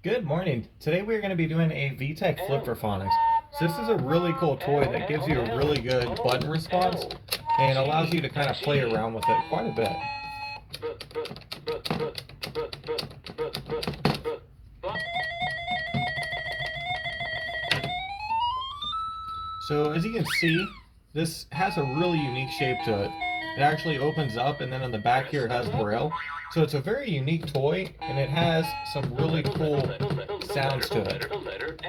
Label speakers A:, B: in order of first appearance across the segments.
A: Good morning. Today we're going to be doing a VTech flip for Phonics. So this is a really cool toy that gives you a really good button response and allows you to kind of play around with it quite a bit. So as you can see, this has a really unique shape to it. It actually opens up, and then on the back here it has braille. So it's a very unique toy, and it has some really cool sounds to it.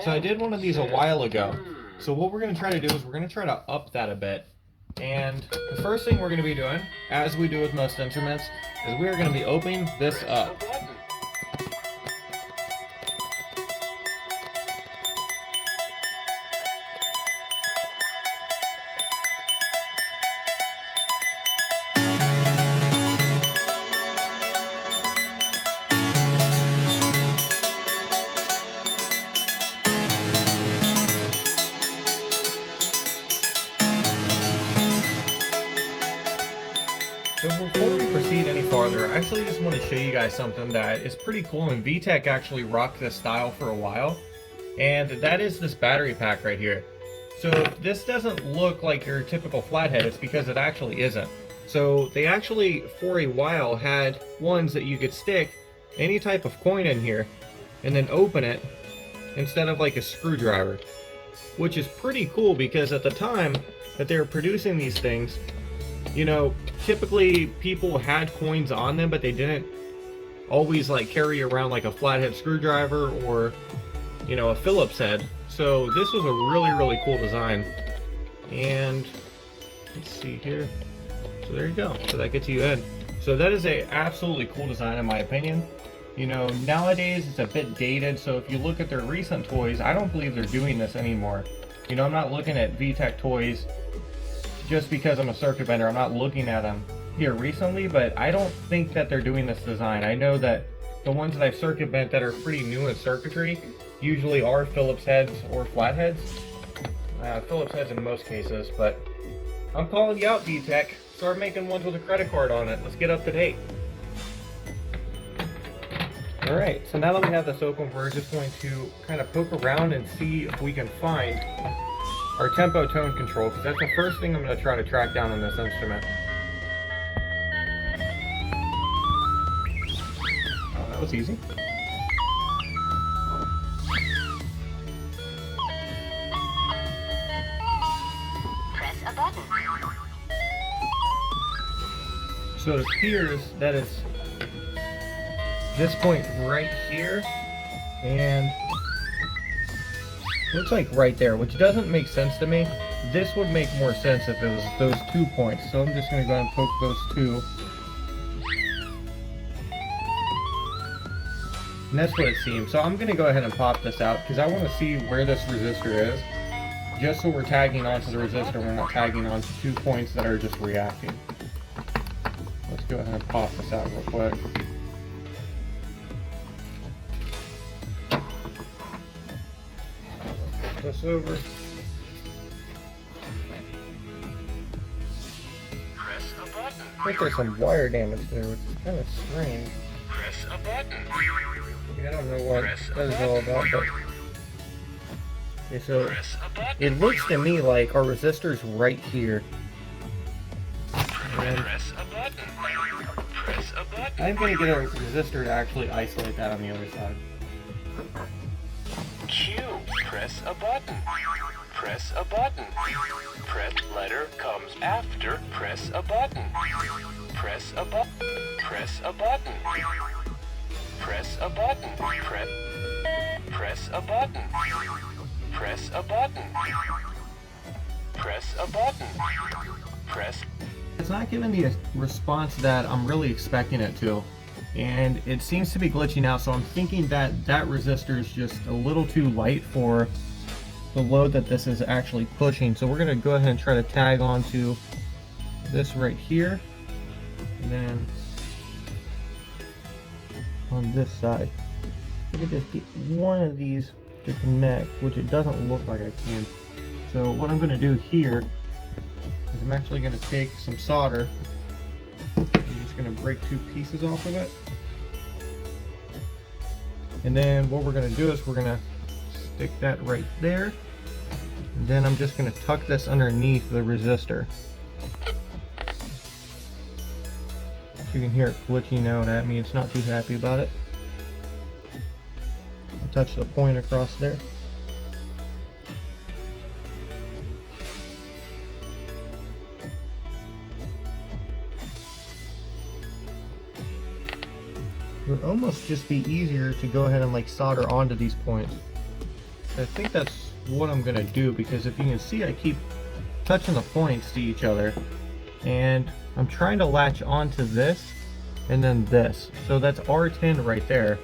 A: So I did one of these a while ago. So what we're going to try to do is we're going to try to up that a bit. And the first thing we're going to be doing, as we do with most instruments, is we are going to be opening this up. So before we proceed any farther, I actually just want to show you guys something that is pretty cool, and VTech actually rocked this style for a while, and that is this battery pack right here. So this doesn't look like your typical flathead, it's because it actually isn't. So they actually, for a while, had ones that you could stick any type of coin in here and then open it instead of like a screwdriver, which is pretty cool because at the time that they were producing these things, you know, typically people had coins on them, but they didn't always like carry around like a flathead screwdriver or, you know, a Phillips head. So this was a really cool design. And let's see here. So there you go. So that gets you in. So that is a absolutely cool design in my opinion. You know, nowadays it's a bit dated. So if you look at their recent toys, I don't believe they're doing this anymore. You know, I'm not looking at VTech toys just because I'm a circuit bender. I'm not looking at them here recently, but I don't think that they're doing this design. I know that the ones that I've circuit bent that are pretty new in circuitry usually are Phillips heads or flatheads. Phillips heads in most cases, but I'm calling you out, VTech. Start making ones with a credit card on it. Let's get up to date. Alright, so now that we have this open, we're just going to kind of poke around and see if we can find our tempo tone control, because that's the first thing I'm going to try to track down on this instrument. Oh, that was easy.
B: Press a button.
A: So it appears that it's this point right here, and looks like right there, which doesn't make sense to me. This would make more sense if it was those 2 points. So I'm just going to go ahead and poke those two. And that's what it seems. So I'm going to go ahead and pop this out because I want to see where this resistor is. Just so we're tagging onto the resistor, we're not tagging onto 2 points that are just reacting. Let's go ahead and pop this out real quick. This over.
B: Press a button.
A: I think there's some wire damage there, which is kind of strange.
B: Press a button.
A: I don't know what that is all about, but okay, so
B: Press a button.
A: it looks to me like our resistor's right here. And
B: Press a button. Press a button.
A: I'm going to get a resistor to actually isolate that on the other side.
B: Q. Press a button. Press a button. Press letter comes after. Press a button. Press a button. Press a button. Press a button. Press a button. Press a button. Press a button. Press.
A: It's not giving me a response that I'm really expecting it to. And it seems to be glitching out, so I'm thinking that that resistor is just a little too light for the load that this is actually pushing. So we're going to go ahead and try to tag onto this right here, and then on this side. I could just get one of these to connect, which it doesn't look like I can. So what I'm going to do here is I'm actually going to take some solder. I'm just going to break 2 pieces off of it. And then what we're going to do is we're going to stick that right there. And then I'm just going to tuck this underneath the resistor. You can hear it glitching out at me. It's not too happy about it. I'll touch the point across there. It would almost just be easier to go ahead and like solder onto these points. I think that's what I'm gonna do, because if you can see, I keep touching the points to each other, and I'm trying to latch onto this and then this. So that's R10 right there,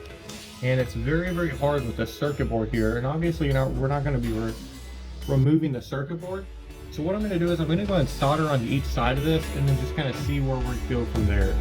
A: and it's very, very hard with the circuit board here. And obviously, we're not going to be removing the circuit board. So what I'm going to do is I'm going to go ahead and solder onto each side of this, and then just kind of see where we go from there.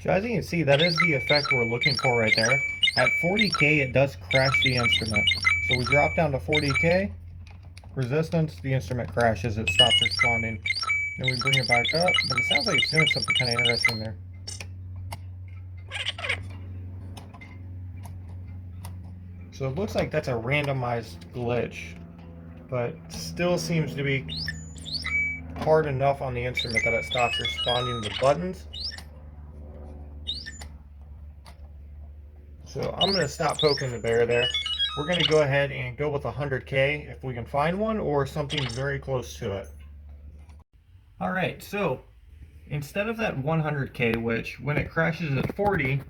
A: So as you can see, that is the effect we're looking for right there. At 40K, it does crash the instrument. So we drop down to 40K, resistance, the instrument crashes, it stops responding. Then we bring it back up, but it sounds like it's doing something kind of interesting there. So it looks like that's a randomized glitch, but still seems to be hard enough on the instrument that it stops responding to the buttons. So I'm going to stop poking the bear there. We're going to go ahead and go with 100K if we can find one, or something very close to it. Alright, so instead of that 100K, which when it crashes at 40,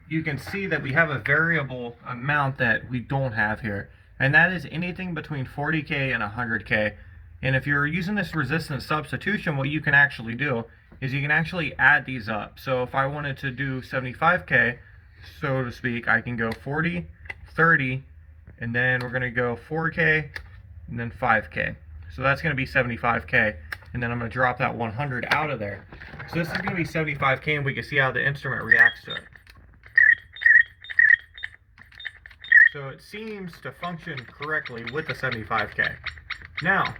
A: you can see that we have a variable amount that we don't have here. And that is anything between 40K and 100K. And if you're using this resistance substitution, what you can actually do is you can actually add these up. So if I wanted to do 75K, so to speak, I can go 40, 30, and then we're going to go 4K, and then 5K. So that's going to be 75K, and then I'm going to drop that 100 out of there. So this is going to be 75K, and we can see how the instrument reacts to it. So it seems to function correctly with the 75K. Now,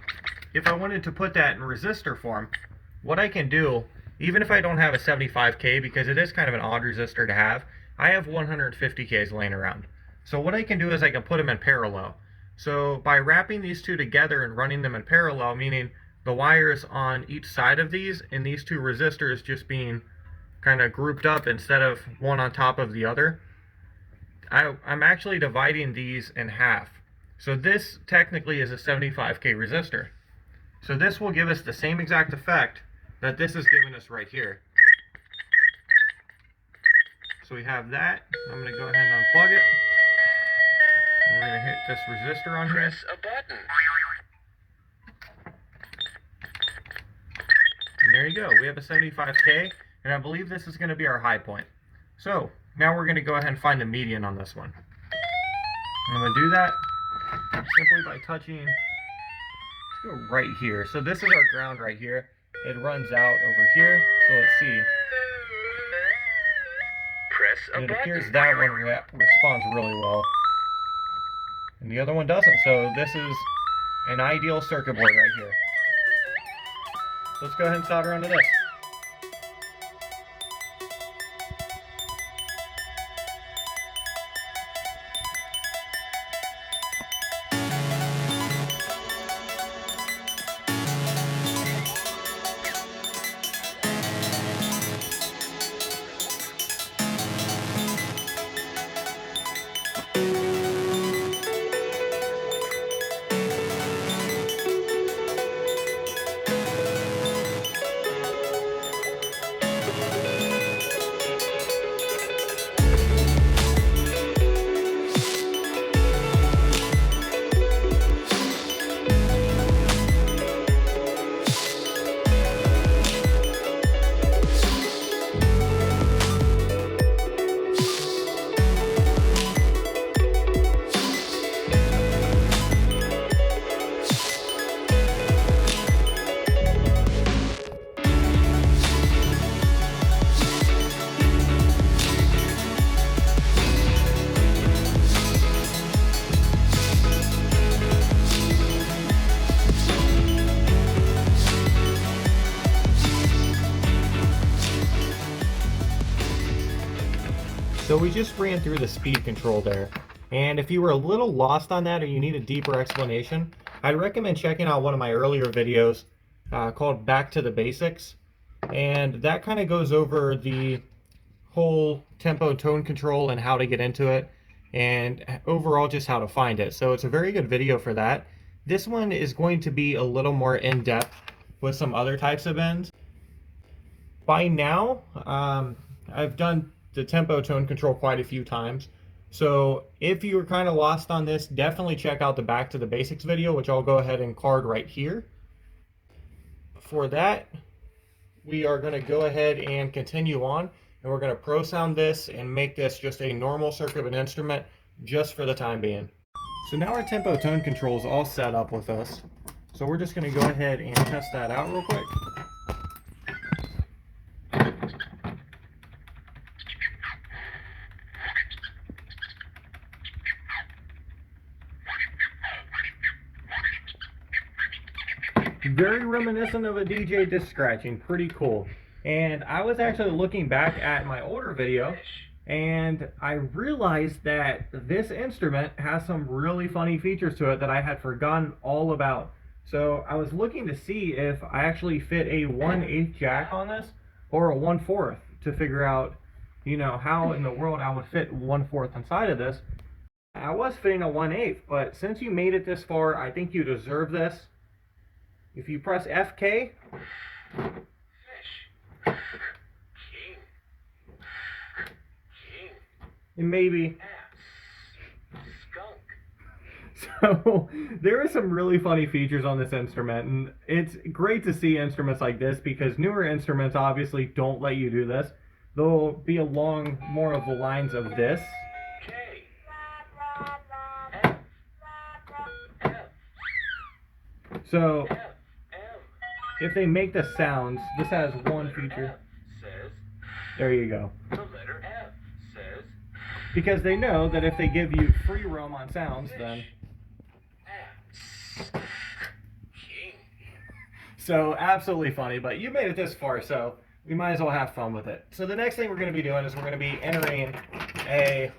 A: if I wanted to put that in resistor form, what I can do, even if I don't have a 75K, because it is kind of an odd resistor to have, I have 150Ks laying around. So what I can do is I can put them in parallel. So by wrapping these two together and running them in parallel, meaning the wires on each side of these and these two resistors just being kind of grouped up instead of one on top of the other, I'm actually dividing these in half. So this technically is a 75K resistor. So this will give us the same exact effect that this is giving us right here. So we have that. I'm going to go ahead and unplug it. And we're going to hit this resistor on here.
B: Press a button.
A: And there you go. We have a 75K, and I believe this is going to be our high point. So now we're going to go ahead and find the median on this one. I'm going to do that simply by touching. Let's go right here. So this is our ground right here. It runs out over here. So let's see.
B: Press a
A: And it
B: button.
A: appears that one responds really well, and the other one doesn't. So this is an ideal circuit board right here. So let's go ahead and solder onto this. So we just ran through the speed control there. And if you were a little lost on that or you need a deeper explanation, I'd recommend checking out one of my earlier videos called Back to the Basics. And that kind of goes over the whole tempo tone control and how to get into it, and overall just how to find it. So it's a very good video for that. This one is going to be a little more in-depth with some other types of bends. By now, I've done the tempo tone control quite a few times. So if you were kind of lost on this, definitely check out the Back to the Basics video, which I'll go ahead and card right here. For that, we are going to go ahead and continue on, and we're going to pro sound this and make this just a normal circuit of an instrument just for the time being. So now our tempo tone control is all set up with us. So we're just going to go ahead and test that out real quick. Very reminiscent of a DJ disc scratching, pretty cool. And I was actually looking back at my older video, and I realized that this instrument has some really funny features to it that I had forgotten all about. So I was looking to see if I actually fit a 1/8 jack on this or a 1/4 to figure out, you know, how in the world I would fit 1/4 inside of this. I was fitting a 1/8, but since you made it this far, I think you deserve this. If you press FK, and maybe so there are some really funny features on this instrument, and it's great to see instruments like this because newer instruments obviously don't let you do this. They'll be along more of the lines of this. So if they make the sounds, this has one feature. There you go. Because they know that if they give you free roam on sounds, then... So absolutely funny, but you made it this far, so we might as well have fun with it. So the next thing we're going to be doing is we're going to be entering a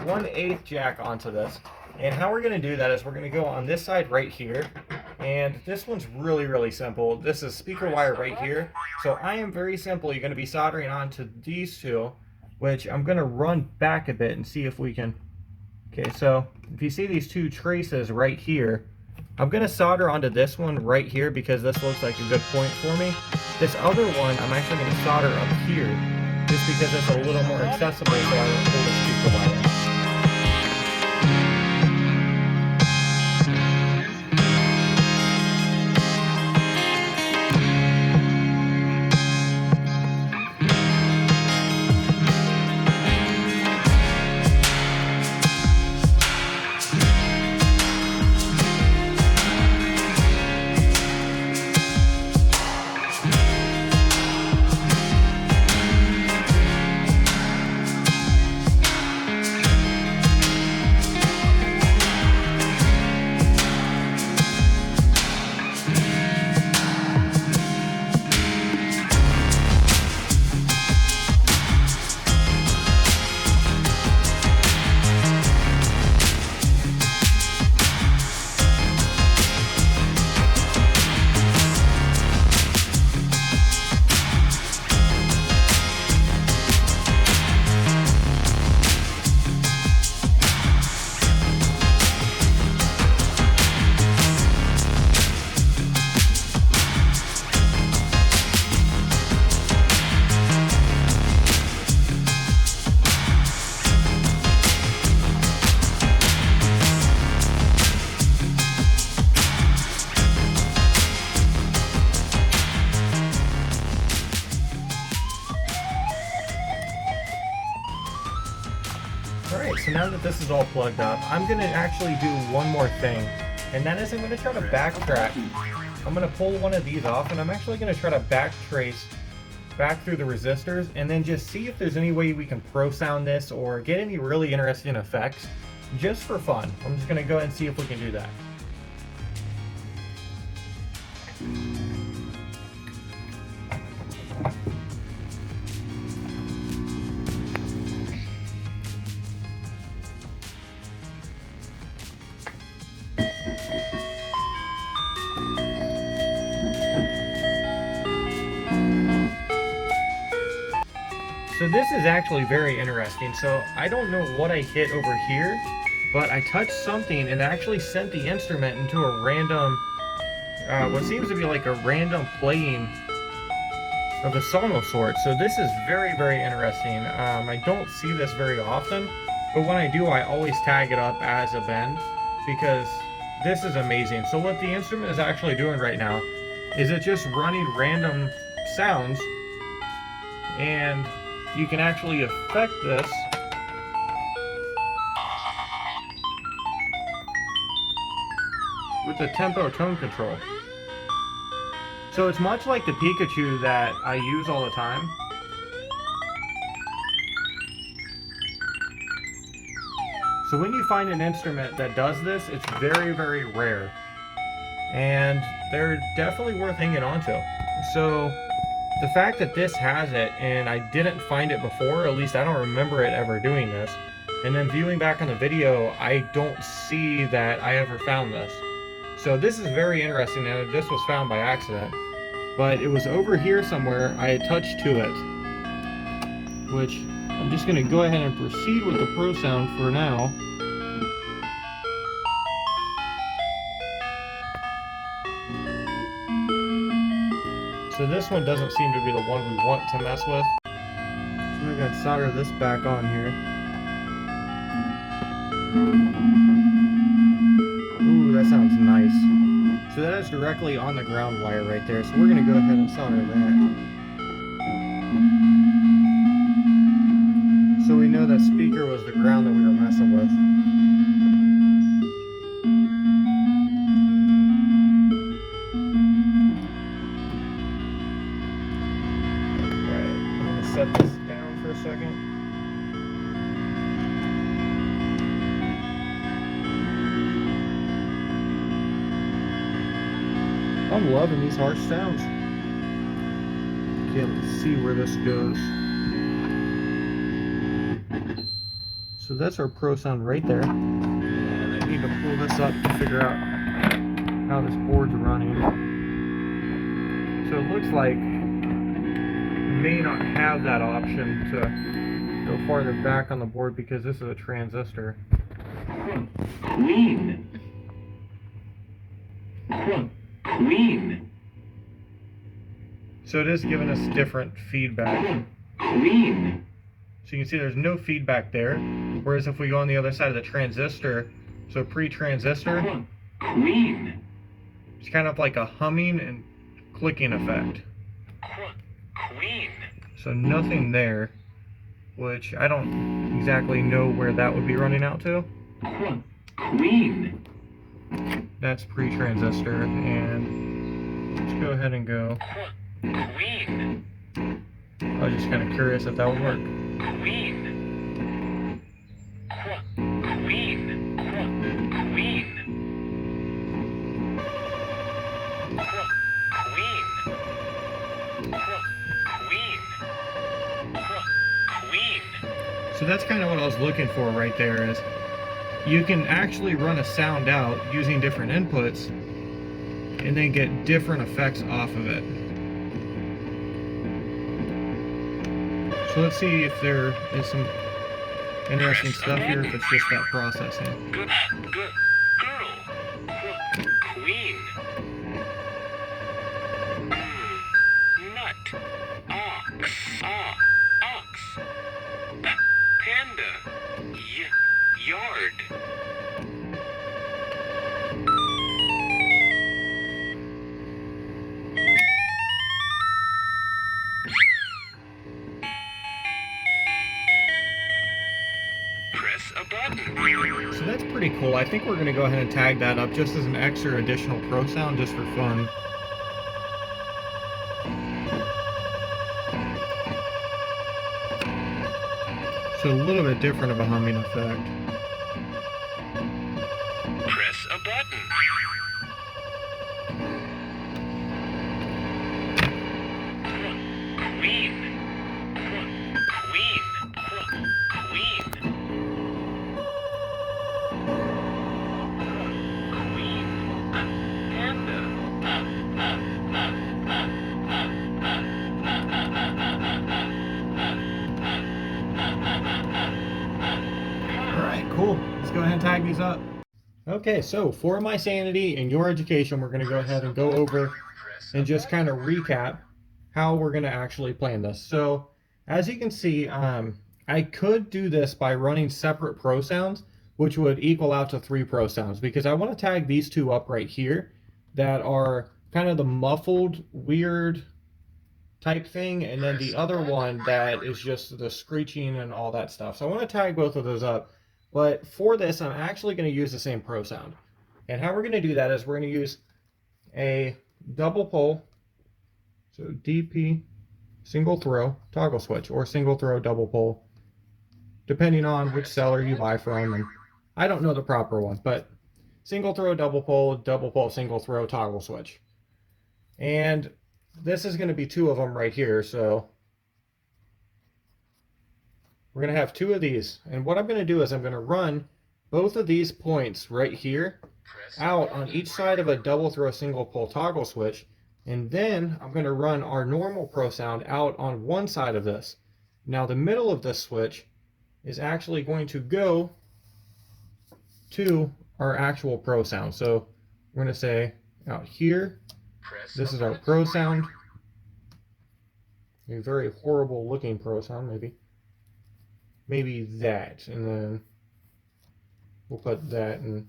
A: 1/8 jack onto this. And how we're going to do that is we're going to go on this side right here. And this one's really, really simple. This is speaker wire right here. So I am very simple. You're going to be soldering onto these two, which I'm going to run back a bit and see if we can. Okay, so if you see these two traces right here, I'm going to solder onto this one right here because this looks like a good point for me. This other one, I'm actually going to solder up here just because it's a little more accessible so I don't pull the speaker wire. Alright, so now that this is all plugged up, I'm going to actually do one more thing, and that is I'm going to try to backtrack. I'm going to pull one of these off, and I'm actually going to try to backtrace back through the resistors, and then just see if there's any way we can pro sound this or get any really interesting effects, just for fun. I'm just going to go ahead and see if we can do that. So this is actually very interesting. So I don't know what I hit over here, but I touched something and actually sent the instrument into a random, what seems to be like a random playing of a song of sorts. So this is very, very interesting. I don't see this very often, but when I do, I always tag it up as a bend because this is amazing. So what the instrument is actually doing right now is it's just running random sounds, and you can actually affect this with the tempo tone control. So it's much like the Pikachu that I use all the time. So when you find an instrument that does this, it's very, very rare. And they're definitely worth hanging on to. So the fact that this has it and I didn't find it before, at least I don't remember it ever doing this. And then viewing back on the video, I don't see that I ever found this. So this is very interesting, and this was found by accident. But it was over here somewhere. I had touched to it, which I'm just going to go ahead and proceed with the Pro Sound for now. So this one doesn't seem to be the one we want to mess with. So we're going to solder this back on here. Ooh, that sounds nice. So that is directly on the ground wire right there. So we're going to go ahead and solder that. So we know that speaker was the ground that we were messing with. Alright, I'm going to set this down for a second. I'm loving these harsh sounds. Okay, let's see where this goes. So that's our Pro Sound right there. And I need to pull this up to figure out how this board's running. So it looks like it may not have that option to go farther back on the board because this is a transistor.
B: Queen. Queen.
A: So it is giving us different feedback.
B: Queen.
A: So you can see there's no feedback there. Whereas if we go on the other side of the transistor, so pre-transistor,
B: Queen.
A: it's kind of like a humming and clicking effect.
B: Queen.
A: So nothing there, which I don't exactly know where that would be running out to.
B: Queen.
A: That's pre-transistor, and let's go ahead and go.
B: Queen.
A: I was just kind of curious if that would work.
B: Queen. Queen. Queen. Queen.
A: So that's kind of what I was looking for right there, is you can actually run a sound out using different inputs and then get different effects off of it. So let's see if there is some interesting stuff here, if it's just that processing.
B: Good girl. Queen. Nut. Ox. Ox. Panda. Yard. Press a button.
A: So that's pretty cool. I think we're going to go ahead and tag that up just as an extra additional Pro Sound, just for fun. So a little bit different of a humming effect.
B: Press a button. Queen. Queen. Queen. Queen. Panda.
A: cool. Let's go ahead and tag these up. Okay, so for my sanity and your education, we're going to go ahead and go over and just kind of recap how we're going to actually plan this. So as you can see, I could do this by running separate pro sounds, which would equal out to 3 pro sounds, because I want to tag these 2 up right here that are kind of the muffled, weird type thing, and then the other one that is just the screeching and all that stuff. So I want to tag both of those up. But for this, I'm actually going to use the same pro sound. And how we're going to do that is we're going to use a double pole, so DP single throw toggle switch, or single throw double pole, depending on which seller you buy from. And I don't know the proper one, but single throw double pole, single throw toggle switch. And this is going to be 2 of them right here, so we're going to have 2 of these. And what I'm going to do is I'm going to run both of these points right here out on each side of a double throw single pole toggle switch, and then I'm going to run our normal pro sound out on one side of this. Now the middle of this switch is actually going to go to our actual pro sound. So we're going to say out here, this is our pro sound, a very horrible looking pro sound, maybe that, and then we'll put that, and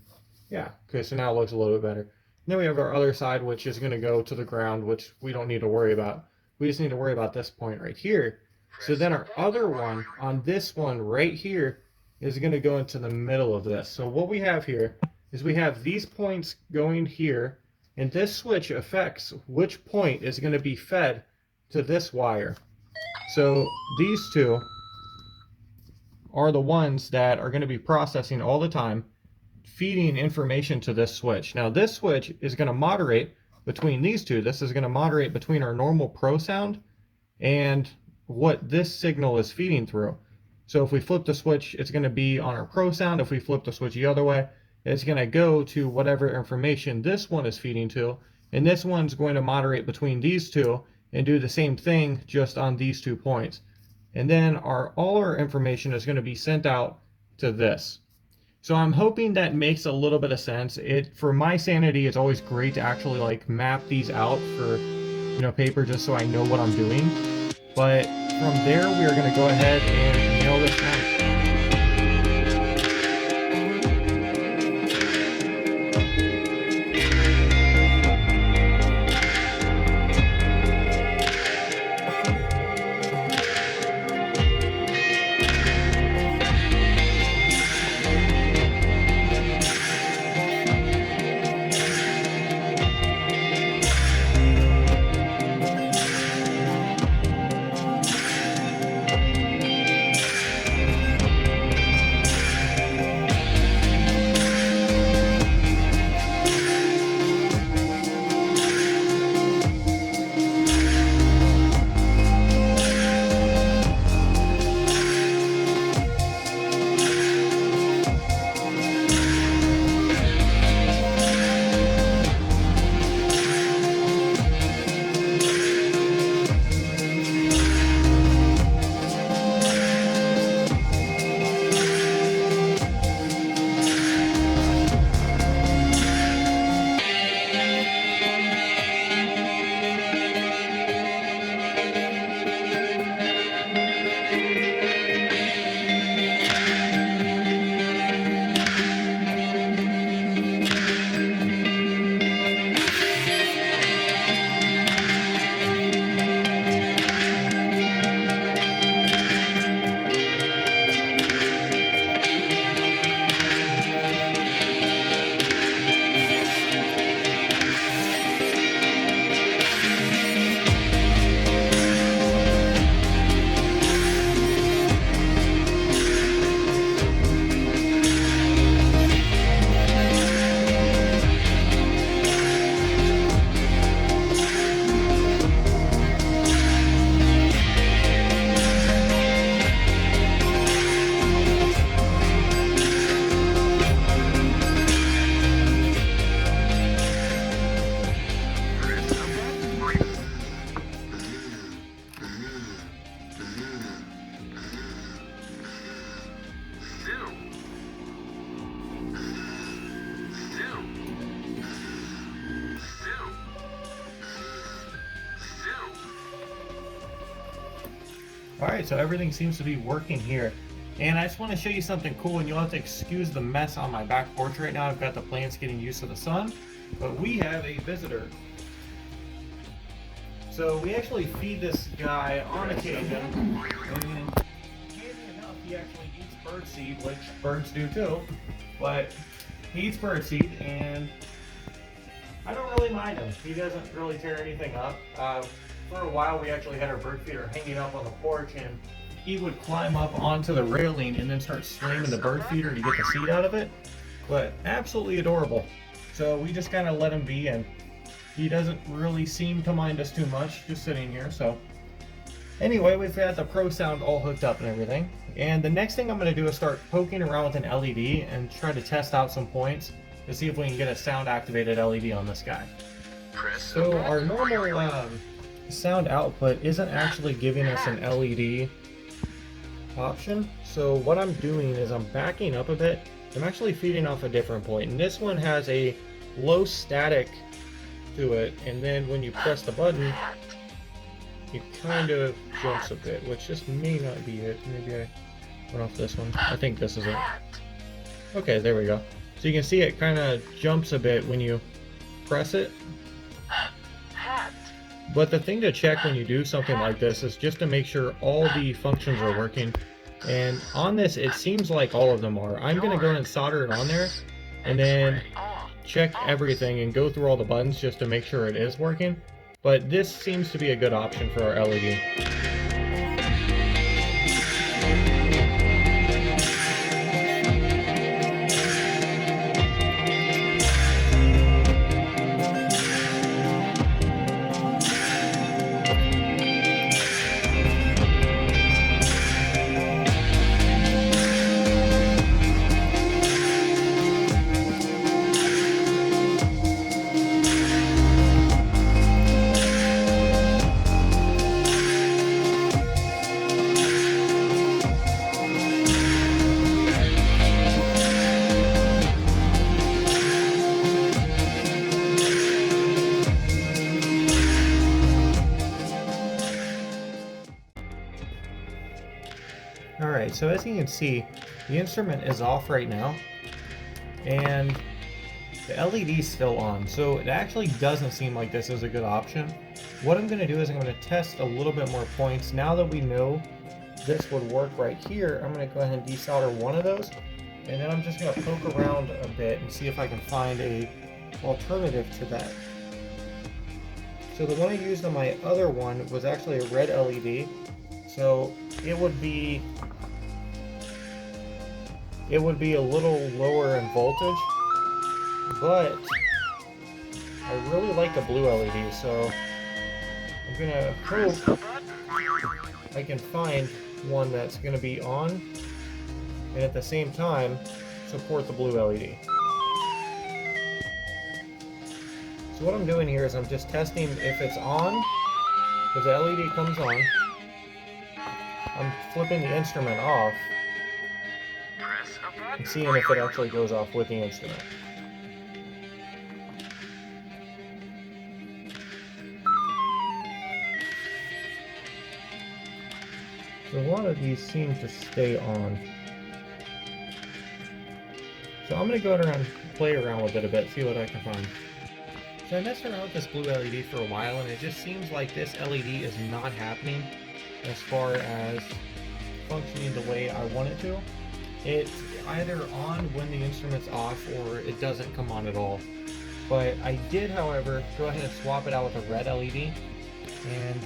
A: yeah, okay, so now it looks a little bit better. And then we have our other side, which is going to go to the ground, which we don't need to worry about. We just need to worry about this point right here. So then our other one on this one right here is going to go into the middle of this. So what we have here is we have these points going here, and this switch affects which point is going to be fed to this wire. So these 2 are the ones that are going to be processing all the time, feeding information to this switch. Now this switch is going to moderate between these 2. This is going to moderate between our normal pro sound and what this signal is feeding through. So if we flip the switch, it's going to be on our pro sound. If we flip the switch the other way, it's going to go to whatever information this one is feeding to, and this one's going to moderate between these 2 and do the same thing just on these 2 points. And then all our information is going to be sent out to this. So I'm hoping that makes a little bit of sense. For my sanity, it's always great to actually like map these out for paper, just so I know what I'm doing. But from there, we are going to go ahead and nail this down. Alright, so everything seems to be working here. And I just want to show you something cool, and you'll have to excuse the mess on my back porch right now. I've got the plants getting used to the sun, but we have a visitor. So we actually feed this guy on occasion, and handy enough, he actually eats birdseed, which birds do too, but he eats birdseed, and I don't really mind him. He doesn't really tear anything up. For a while, we actually had our bird feeder hanging up on the porch, and he would climb up onto the railing and then start slamming the bird feeder to get the seed out of it. But absolutely adorable. So we just kind of let him be, and he doesn't really seem to mind us too much, just sitting here. So anyway, we've got the Pro Sound all hooked up and everything. And the next thing I'm going to do is start poking around with an LED and try to test out some points to see if we can get a sound activated LED on this guy. So our normal sound output isn't actually giving us an LED option. So what I'm doing is I'm backing up a bit. I'm actually feeding off a different point, and this one has a low static to it, and then when you press the button it kind of jumps a bit, which just may not be it. Maybe I went off this one. I think this is it. Okay, there we go. So you can see it kind of jumps a bit when you press it. But the thing to check when you do something like this is just to make sure all the functions are working. And on this, it seems like all of them are. I'm going to go ahead and solder it on there and then check everything and go through all the buttons just to make sure it is working. But this seems to be a good option for our LED. Alright, so as you can see, the instrument is off right now, and the LED is still on, so it actually doesn't seem like this is a good option. What I'm going to do is I'm going to test a little bit more points. Now that we know this would work right here, I'm going to go ahead and desolder one of those, and then I'm just going to poke around a bit and see if I can find a alternative to that. So the one I used on my other one was actually a red LED, so it would be a little lower in voltage, but I really like the blue LED, so I'm gonna hope I can find one that's gonna be on and at the same time support the blue LED. So what I'm doing here is I'm just testing if it's on, because the LED comes on. I'm flipping the instrument off and seeing if it actually goes off with the instrument. So a lot of these seem to stay on. So I'm going to go around and play around with it a bit, see what I can find. So I messed around with this blue LED for a while, and it just seems like this LED is not happening as far as functioning the way I want it to. It's either on when the instrument's off or it doesn't come on at all. But I did, however, go ahead and swap it out with a red LED, and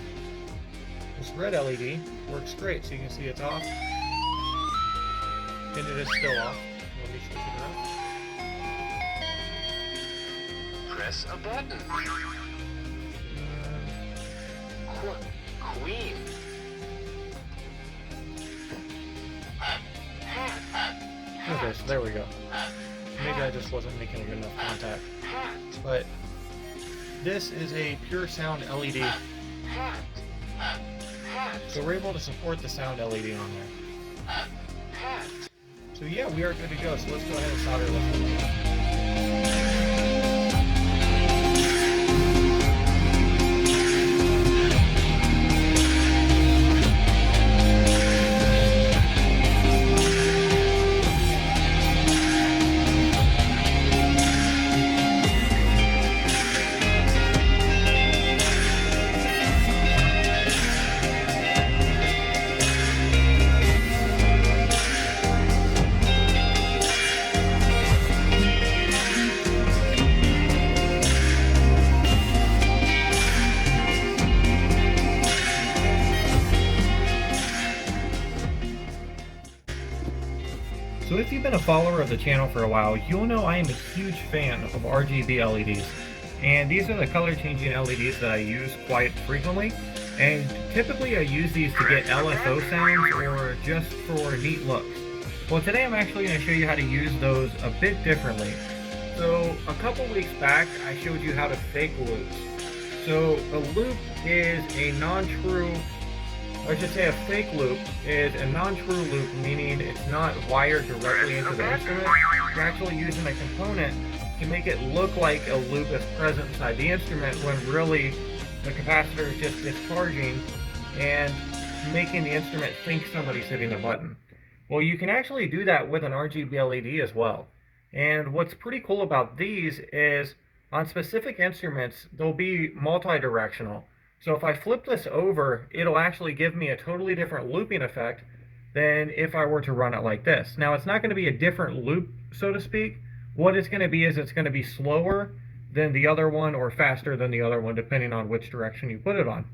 A: this red LED works great. So you can see it's off, and it is still off. Let me switch it around.
B: Press a button. Queen.
A: Okay, so there we go. Maybe I just wasn't making good enough contact. But this is a pure sound LED. So we're able to support the sound LED on there. So yeah, we are good to go. So let's go ahead and solder this one. So if you've been a follower of the channel for a while, you'll know I am a huge fan of RGB LEDs. And these are the color changing LEDs that I use quite frequently. And typically I use these to get LFO sounds or just for neat looks. Well, today I'm actually going to show you how to use those a bit differently. So a couple weeks back I showed you how to fake loops. So a loop is a non-true, I should say a fake loop is a non-true loop, meaning it's not wired directly into the instrument. You're actually using a component to make it look like a loop is present inside the instrument when really the capacitor is just discharging and making the instrument think somebody's hitting the button. Well, you can actually do that with an RGB LED as well. And what's pretty cool about these is on specific instruments, they'll be multi-directional. So if I flip this over, it'll actually give me a totally different looping effect than if I were to run it like this. Now, it's not going to be a different loop, so to speak. What it's going to be is it's going to be slower than the other one or faster than the other one, depending on which direction you put it on.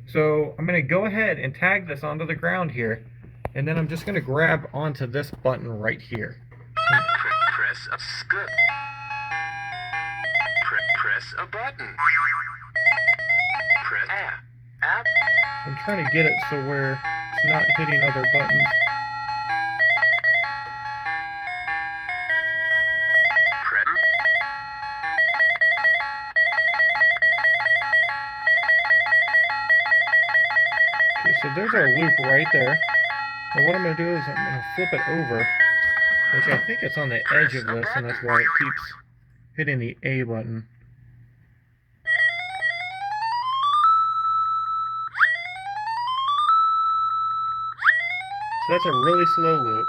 A: So I'm going to go ahead and tag this onto the ground here, and then I'm just going to grab onto this button right here.
B: Press a skip. Press a button. Press app.
A: I'm trying to get it so where it's not hitting other buttons. Okay, so there's our loop right there. And what I'm going to do is I'm going to flip it over, which I think it's on the edge of this, and that's why it keeps hitting the A button. So that's a really slow loop.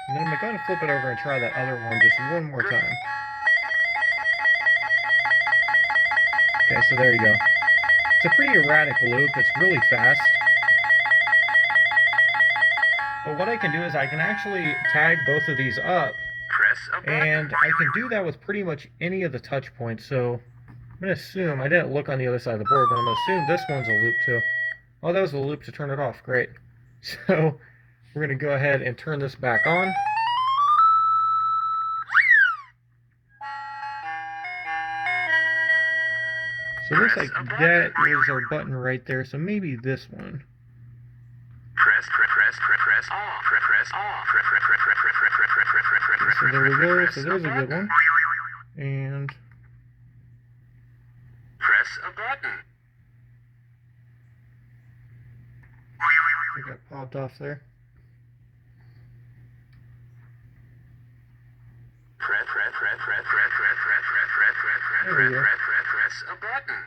A: And then I'm going to flip it over and try that other one just one more time. Okay, so there you go. It's a pretty erratic loop. It's really fast. But what I can do is I can actually tag both of these up. And I can do that with pretty much any of the touch points. So I'm going to assume, I didn't look on the other side of the board, but I'm going to assume this one's a loop too. Oh, that was a loop to turn it off. Great. So we're going to go ahead and turn this back on. So it looks like that is our button right there. So maybe this one. So there we go. So there's a good one. And
B: press a button.
A: I got popped off there. There we go.
B: Press a button.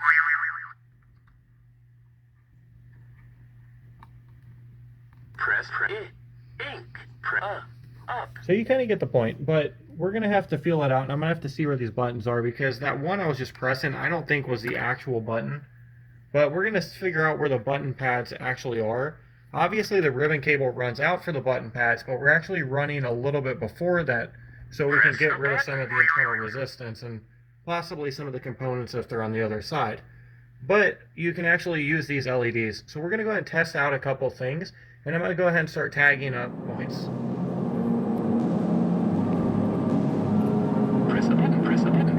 B: Press ink. Up.
A: So you kind of get the point, but we're going to have to feel it out, and I'm going to have to see where these buttons are, because that one I was just pressing, I don't think was the actual button. But we're going to figure out where the button pads actually are. Obviously, the ribbon cable runs out for the button pads, but we're actually running a little bit before that, so we can get rid of some of the internal resistance and possibly some of the components if they're on the other side. But you can actually use these LEDs. So we're going to go ahead and test out a couple things, and I'm going to go ahead and start tagging up points.
B: Press a button, press a button.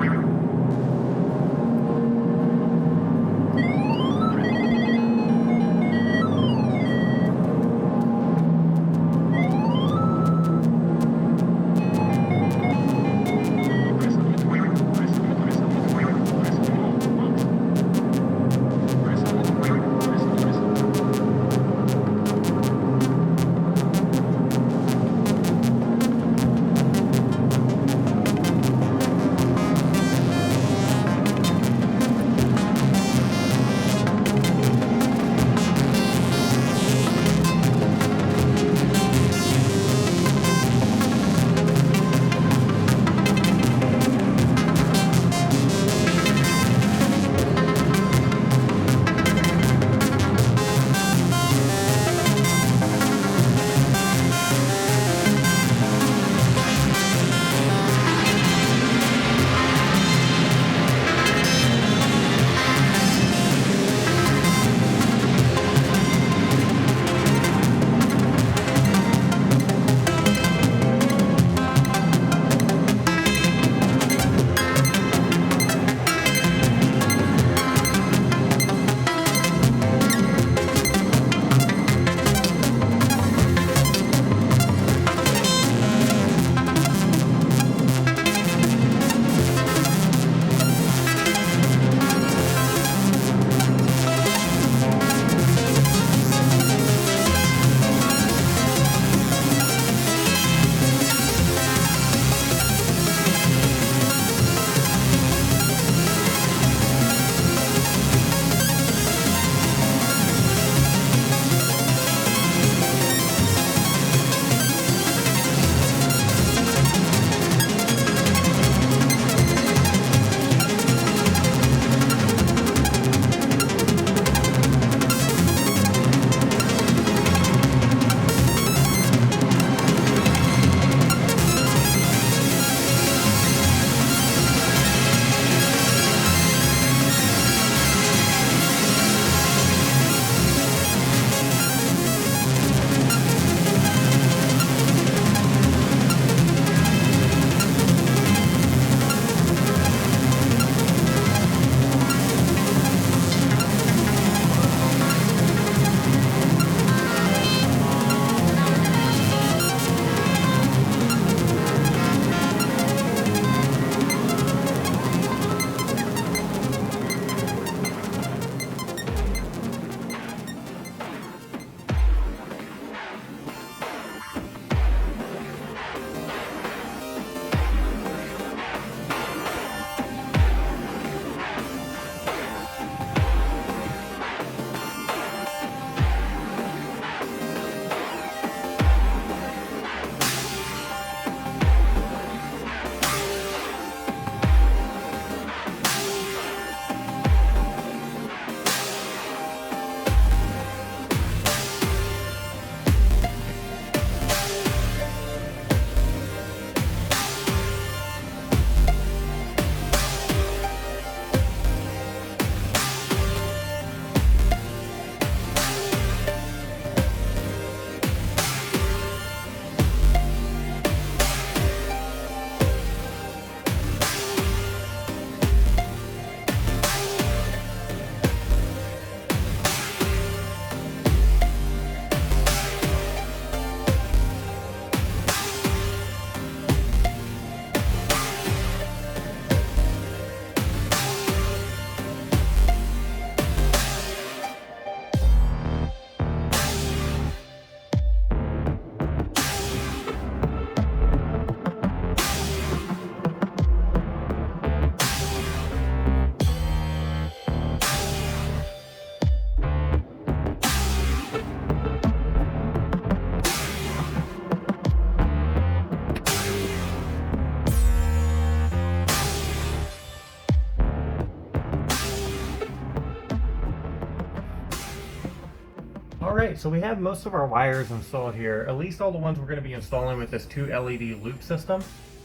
A: Alright, so we have most of our wires installed here, at least all the ones we're going to be installing with this 2 LED loop system.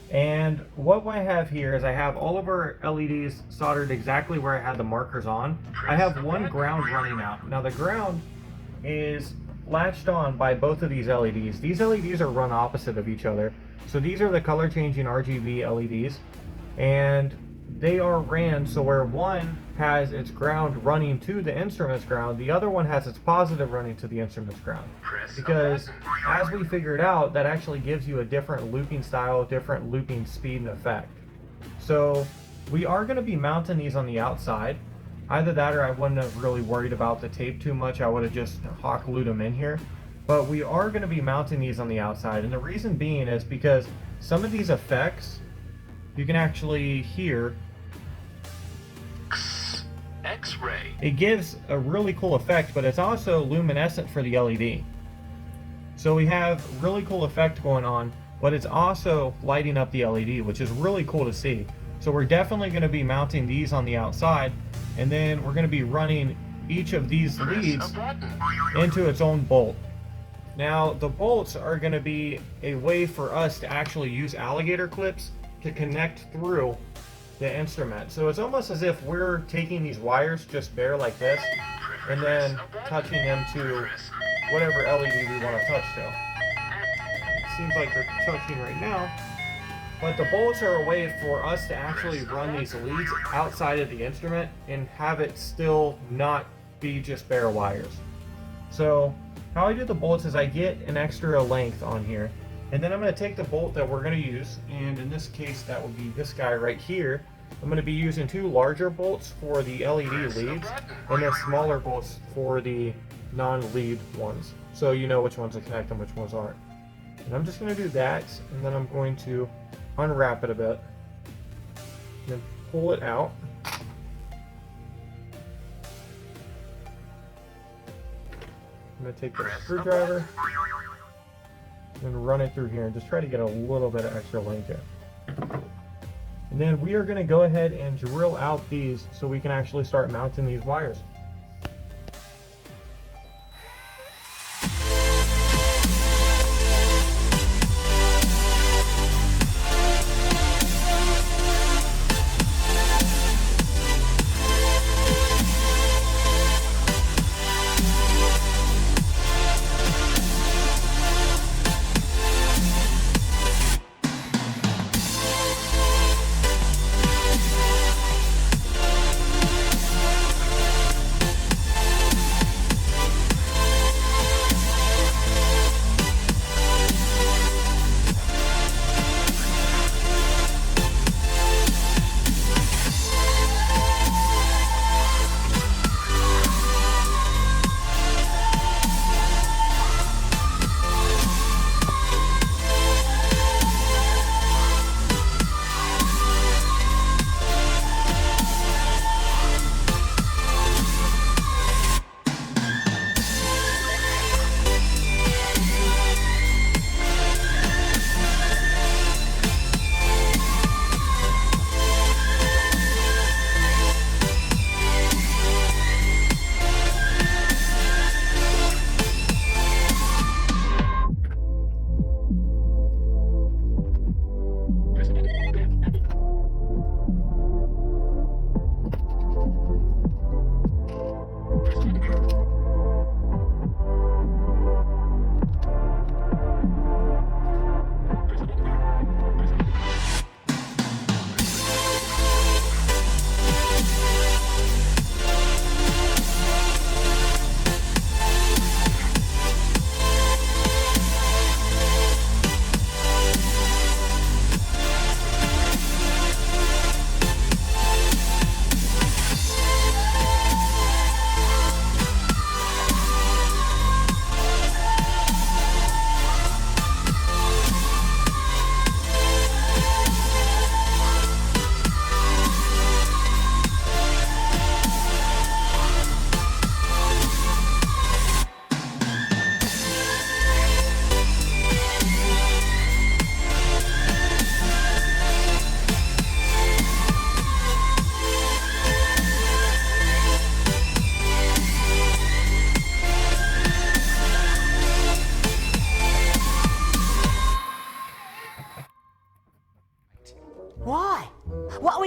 A: And what I have here is I have all of our LEDs soldered exactly where I had the markers on. I have one ground running out. Now the ground is latched on by both of these LEDs. These LEDs are run opposite of each other. So these are the color changing RGB LEDs, and they are ran so where one has its ground running to the instrument's ground, the other one has its positive running to the instrument's ground. Because as we figured out, that actually gives you a different looping style, different looping speed and effect. So we are going to be mounting these on the outside. Either that or I wouldn't have really worried about the tape too much. I would have just hot glued them in here. But we are going to be mounting these on the outside. And the reason being is because some of these effects you can actually hear.
B: X-ray.
A: It gives a really cool effect, but it's also luminescent for the LED. So we have really cool effect going on, but it's also lighting up the LED, which is really cool to see. So we're definitely going to be mounting these on the outside, and then we're going to be running each of these leads into its own bolt. Now the bolts are going to be a way for us to actually use alligator clips to connect through the instrument. So it's almost as if we're taking these wires just bare like this and then touching them to whatever LED we want to touch to. It seems like they're touching right now, but the bolts are a way for us to actually run these leads outside of the instrument and have it still not be just bare wires. So how I do the bolts is I get an extra length on here, and then I'm going to take the bolt that we're going to use, and in this case that would be this guy right here. I'm going to be using 2 larger bolts for the LED leads and then smaller bolts for the non-lead ones, so you know which ones to connect and which ones aren't. And I'm just going to do that, and then I'm going to unwrap it a bit and then pull it out. I'm going to take the screwdriver and run it through here and just try to get a little bit of extra length here. And then we are going to go ahead and drill out these so we can actually start mounting these wires.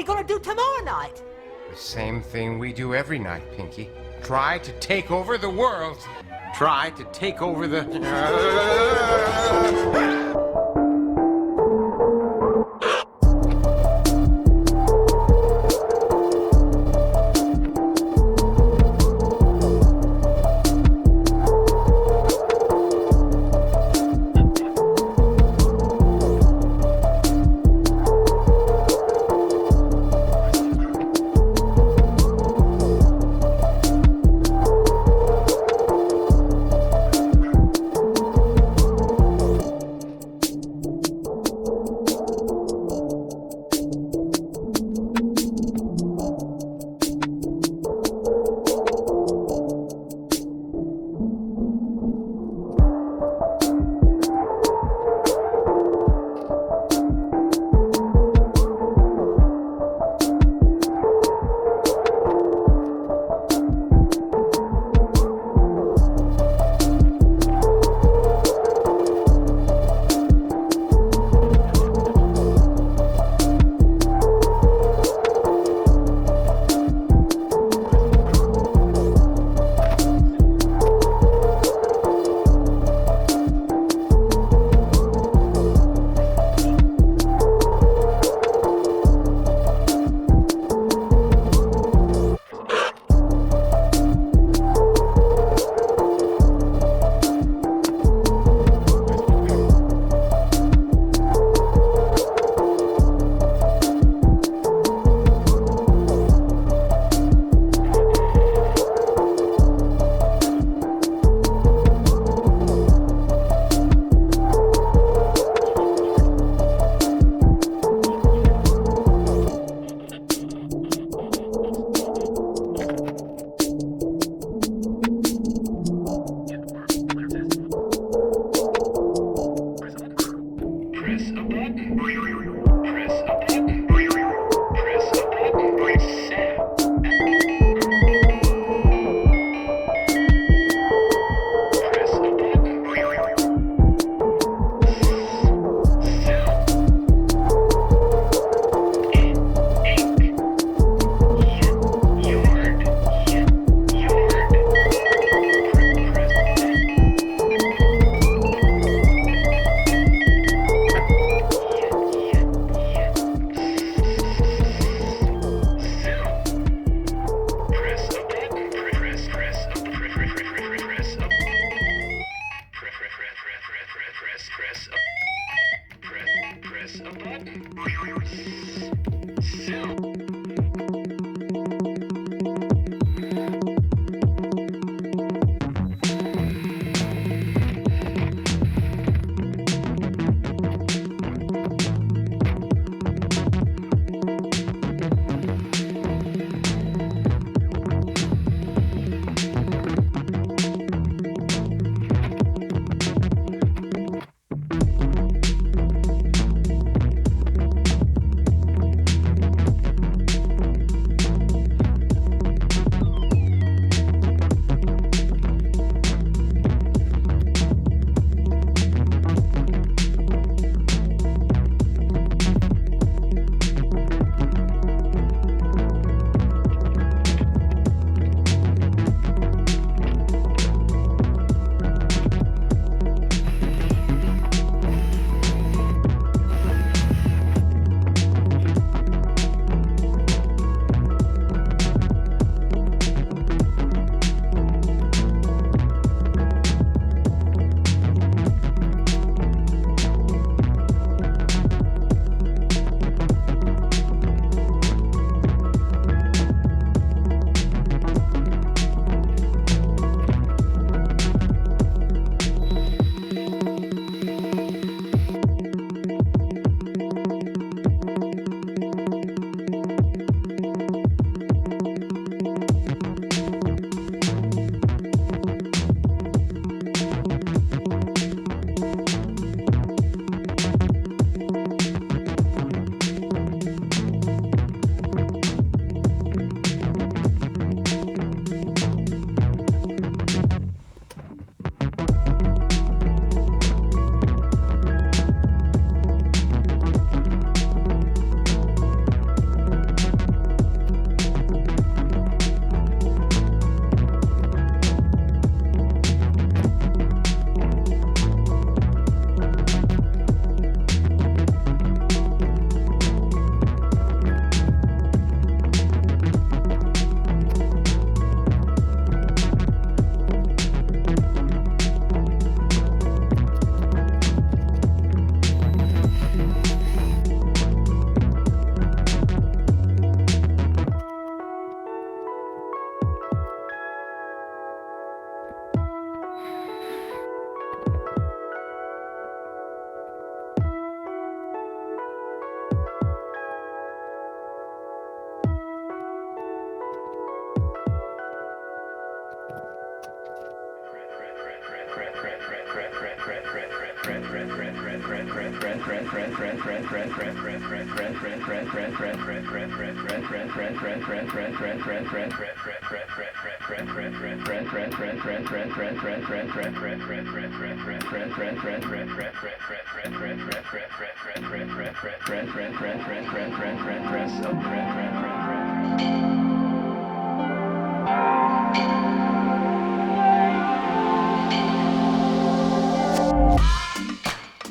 C: gonna do tomorrow night?
D: The same thing we do every night, Pinky. Try to take over the world. Try to take over the...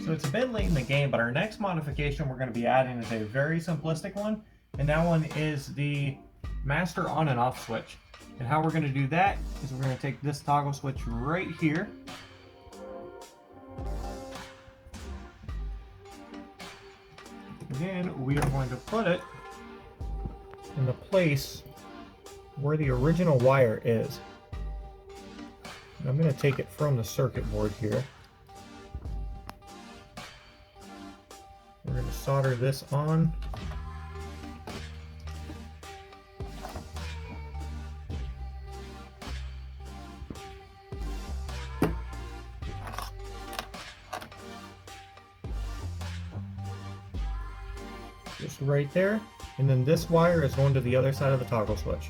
A: So it's a bit late in the game, but our next modification we're going to be adding is a very simplistic one, and that one is the master on and off switch. And how we're going to do that is we're going to take this toggle switch right here, and then we are going to put it in the place where the original wire is. And I'm going to take it from the circuit board here. We're going to solder this on. Just right there. And then this wire is going to the other side of the toggle switch.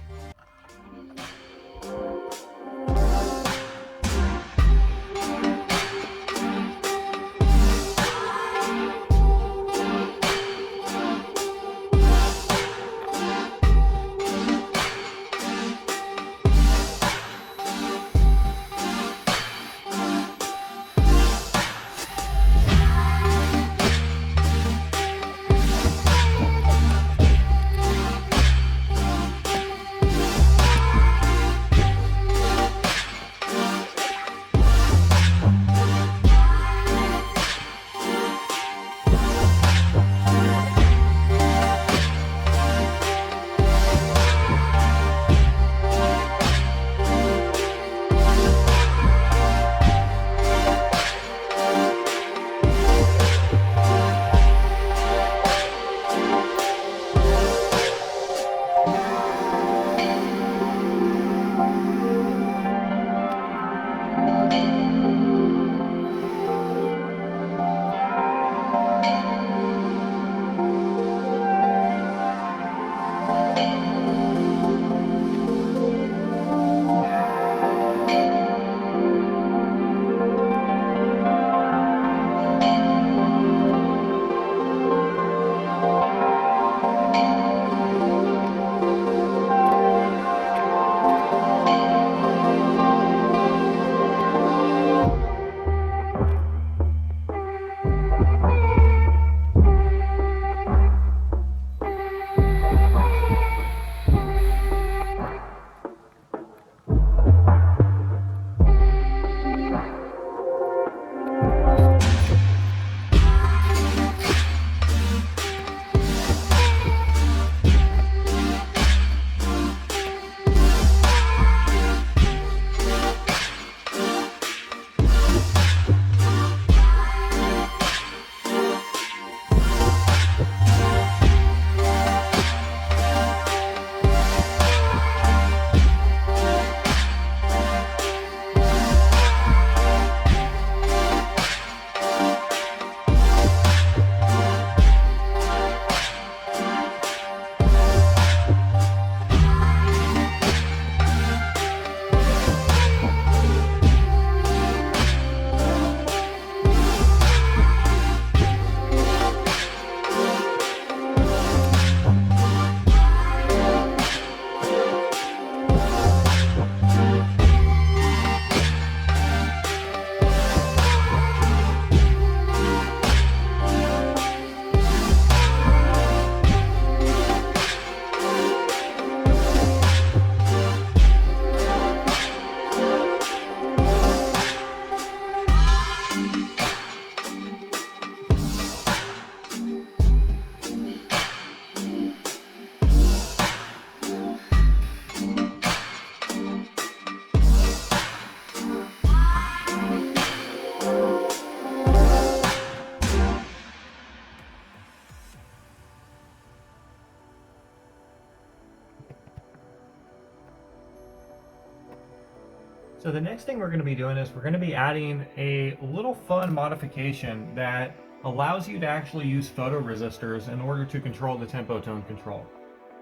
A: So the next thing we're going to be doing is we're going to be adding a little fun modification that allows you to actually use photoresistors in order to control the tempo tone control.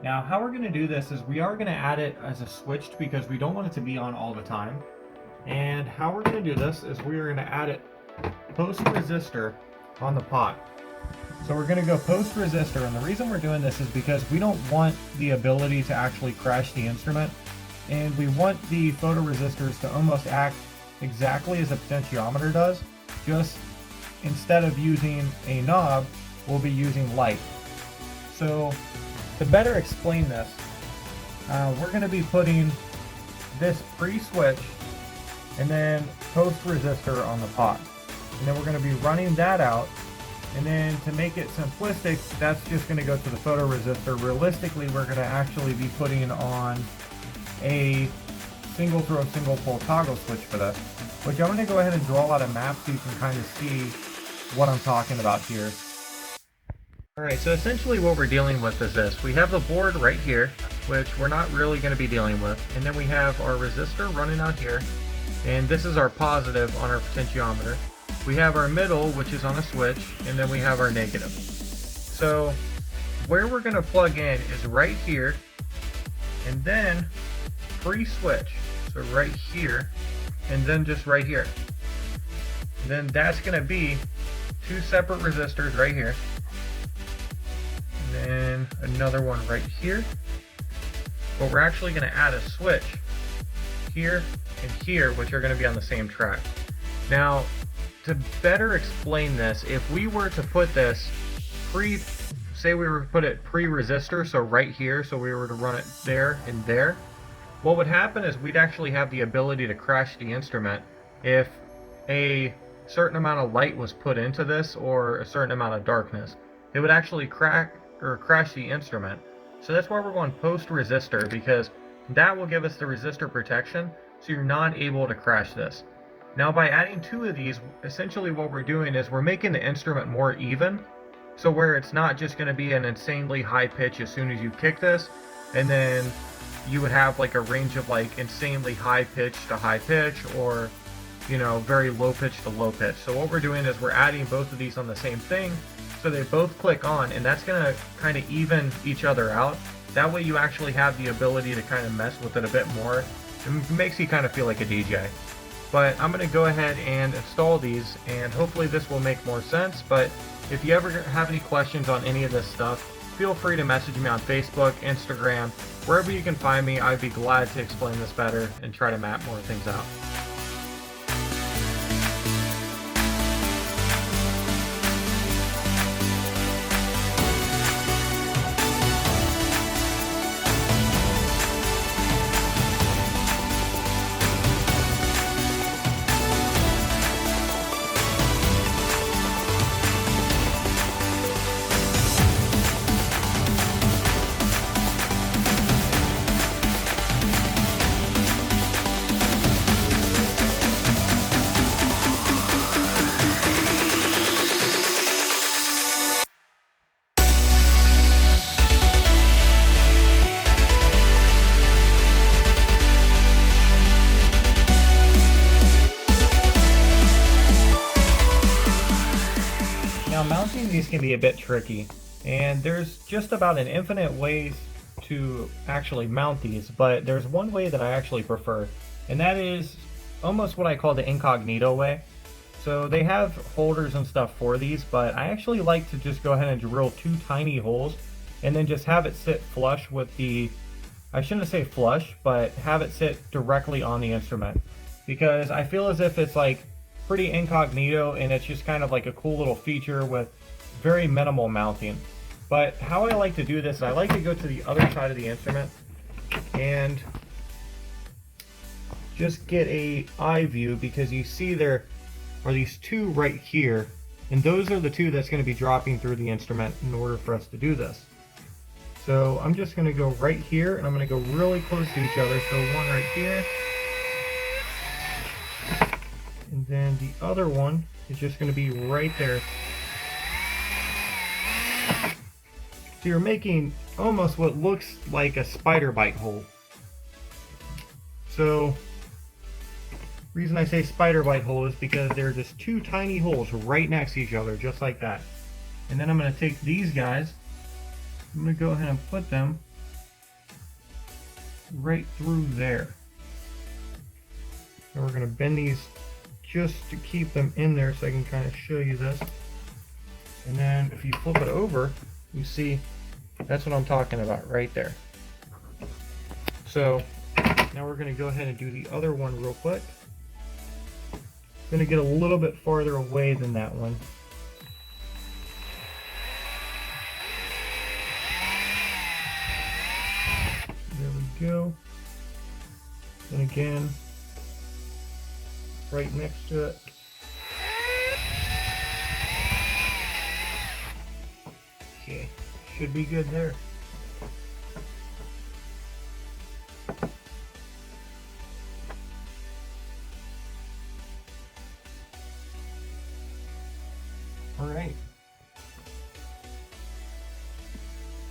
A: Now how we're going to do this is we are going to add it as a switched because we don't want it to be on all the time. And how we're going to do this is we are going to add it post resistor on the pot. So we're going to go post resistor, and the reason we're doing this is because we don't want the ability to actually crash the instrument, and we want the photoresistors to almost act exactly as a potentiometer does, just instead of using a knob, we'll be using light. So to better explain this, we're going to be putting this pre-switch and then post resistor on the pot, and then we're going to be running that out. And then to make it simplistic, that's just going to go to the photoresistor. Realistically, we're going to actually be putting on a single throw, single pole toggle switch for this, which I'm going to go ahead and draw out a map so you can kind of see what I'm talking about here. Alright, so essentially what we're dealing with is this. We have the board right here, which we're not really going to be dealing with. And then we have our resistor running out here. And this is our positive on our potentiometer. We have our middle, which is on a switch, and then we have our negative. So where we're going to plug in is right here, and then pre-switch, so right here, and then just right here. And then that's going to be two separate resistors right here, and then another one right here. But we're actually going to add a switch here and here, which are going to be on the same track. Now, to better explain this, if we were to put this say we were to put it pre-resistor, so right here, so we were to run it there and there, what would happen is we'd actually have the ability to crash the instrument if a certain amount of light was put into this or a certain amount of darkness. It would actually crash the instrument. So that's why we're going post resistor, because that will give us the resistor protection, so you're not able to crash this. Now by adding two of these, essentially what we're doing is we're making the instrument more even, so where it's not just going to be an insanely high pitch as soon as you kick this, and then you would have like a range of like insanely high pitch to high pitch, or you know, very low pitch to low pitch. So what we're doing is we're adding both of these on the same thing, so they both click on, and that's going to kind of even each other out. That way you actually have the ability to kind of mess with it a bit more. It makes you kind of feel like a DJ. But I'm going to go ahead and install these, and hopefully this will make more sense. But if you ever have any questions on any of this stuff, feel free to message me on Facebook, Instagram, wherever you can find me. I'd be glad to explain this better and try to map more things out. Now mounting these can be a bit tricky, and there's just about an infinite ways to actually mount these, but there's one way that I actually prefer, and that is almost what I call the incognito way. So they have holders and stuff for these, but I actually like to just go ahead and drill two tiny holes and then just have it sit flush with the, I shouldn't say flush, but have it sit directly on the instrument, because I feel as if it's like pretty incognito, and it's just kind of like a cool little feature with very minimal mounting. But how I like to do this, I like to go to the other side of the instrument and just get a eye view, because you see there are these two right here, and those are the two that's going to be dropping through the instrument in order for us to do this. So I'm just going to go right here, and I'm going to go really close to each other. So one right here, and then the other one is just going to be right there. So you're making almost what looks like a spider bite hole. So Reason I say spider bite hole is because they're just two tiny holes right next to each other, just like that. And then I'm going to take these guys, I'm going to go ahead and put them right through there. And we're going to bend these just to keep them in there so I can kind of show you this. And then if you flip it over, you see that's what I'm talking about right there. So now we're going to go ahead and do the other one real quick. I'm going to get a little bit farther away than that one. There we go. And again, right next to it. Okay, should be good there. All right.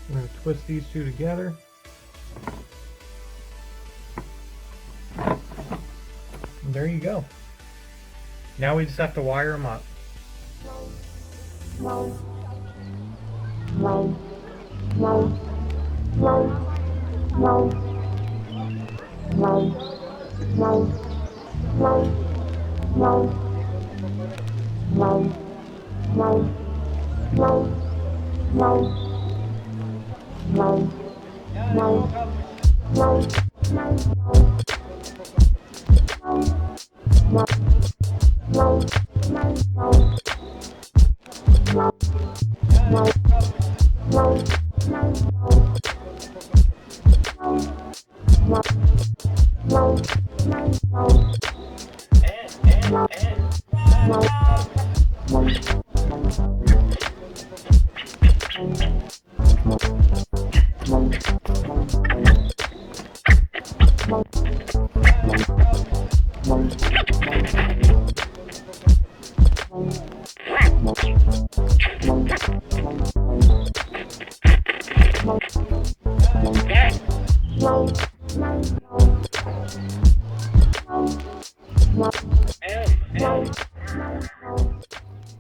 A: I'm going to twist these two together. And there you go. Now we just have to wire them up.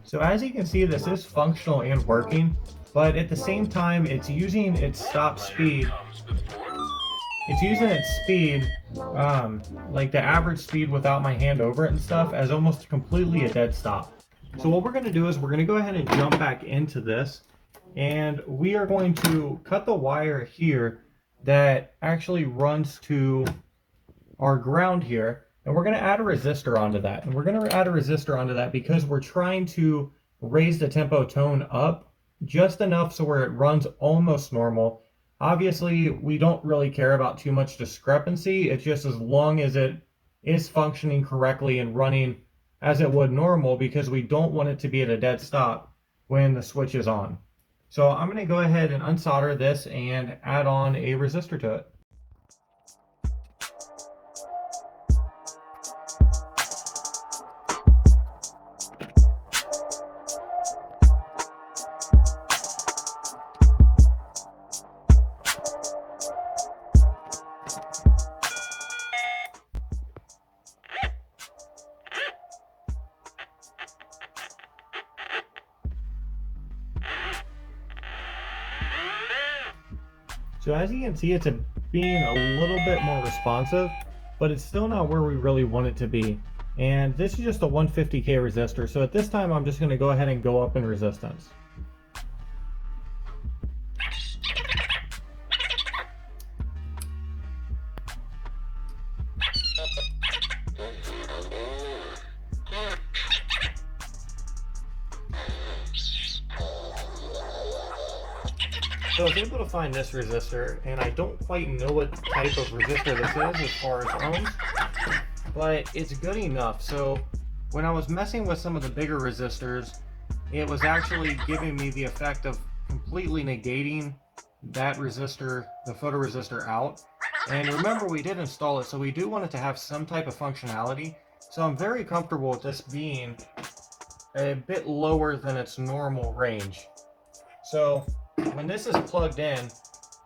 A: So as you can see, this is functional and working, but at the same time, it's using its stop speed. It's using its speed, like the average speed without my hand over it and stuff, as almost completely a dead stop. So what we're going to do is we're going to go ahead and jump back into this, and we are going to cut the wire here that actually runs to our ground here. And we're going to add a resistor onto that. And we're going to add a resistor onto that because we're trying to raise the tempo tone up just enough so where it runs almost normal. Obviously, we don't really care about too much discrepancy. It's just as long as it is functioning correctly and running as it would normal, because we don't want it to be at a dead stop when the switch is on. So I'm going to go ahead and unsolder this and add on a resistor to it. So as you can see, it's being a little bit more responsive, but it's still not where we really want it to be. And this is just a 150K resistor. So at this time, I'm just going to go ahead and go up in resistance. So I was able to find this resistor, and I don't quite know what type of resistor this is as far as ohms, but it's good enough. So when I was messing with some of the bigger resistors, it was actually giving me the effect of completely negating that resistor, the photoresistor out. And remember, we did install it, so we do want it to have some type of functionality. So I'm very comfortable with this being a bit lower than its normal range. So when this is plugged in,